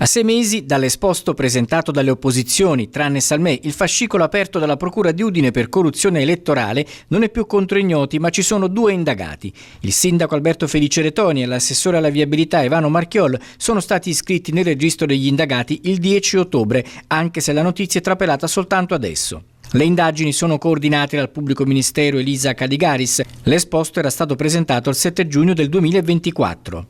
A 6 mesi dall'esposto presentato dalle opposizioni, tranne Salmè, il fascicolo aperto dalla Procura di Udine per corruzione elettorale non è più contro ignoti, ma ci sono 2 indagati. Il sindaco Alberto Felice Retoni e l'assessore alla viabilità Ivano Marchiol sono stati iscritti nel registro degli indagati il 10 ottobre, anche se la notizia è trapelata soltanto adesso. Le indagini sono coordinate dal pubblico ministero Elisa Cadigaris. L'esposto era stato presentato il 7 giugno del 2024.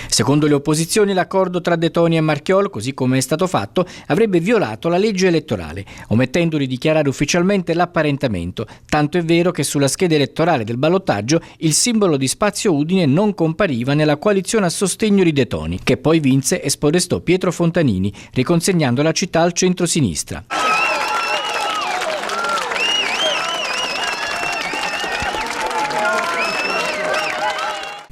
Secondo le opposizioni, l'accordo tra Retoni e Marchiol, così come è stato fatto, avrebbe violato la legge elettorale, omettendo di dichiarare ufficialmente l'apparentamento. Tanto è vero che sulla scheda elettorale del ballottaggio il simbolo di Spazio Udine non compariva nella coalizione a sostegno di Retoni, che poi vinse e spodestò Pietro Fontanini, riconsegnando la città al centro-sinistra.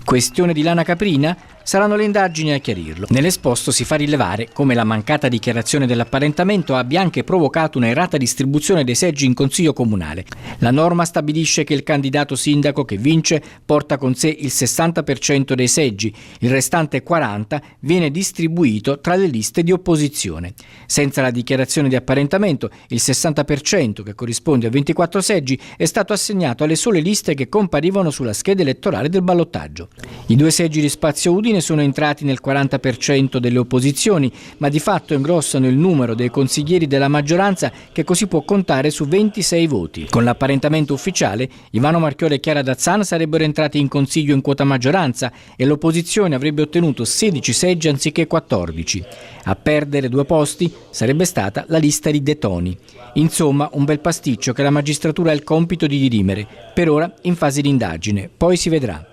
Questione di lana caprina? Saranno le indagini a chiarirlo. Nell'esposto si fa rilevare come la mancata dichiarazione dell'apparentamento abbia anche provocato una errata distribuzione dei seggi in consiglio comunale. La norma stabilisce che il candidato sindaco che vince porta con sé il 60% dei seggi, il restante 40% viene distribuito tra le liste di opposizione. Senza la dichiarazione di apparentamento, il 60%, che corrisponde a 24 seggi, è stato assegnato alle sole liste che comparivano sulla scheda elettorale del ballottaggio. I 2 seggi di Spazio Udine sono entrati nel 40% delle opposizioni, ma di fatto ingrossano il numero dei consiglieri della maggioranza, che così può contare su 26 voti. Con l'apparentamento ufficiale, Ivano Marchiol e Chiara Dazzan sarebbero entrati in consiglio in quota maggioranza e l'opposizione avrebbe ottenuto 16 seggi anziché 14. A perdere 2 posti sarebbe stata la lista di Retoni. Insomma, un bel pasticcio che la magistratura ha il compito di dirimere, per ora in fase di indagine, poi si vedrà.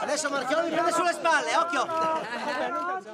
Adesso Marchiol mi prende sulle spalle, occhio!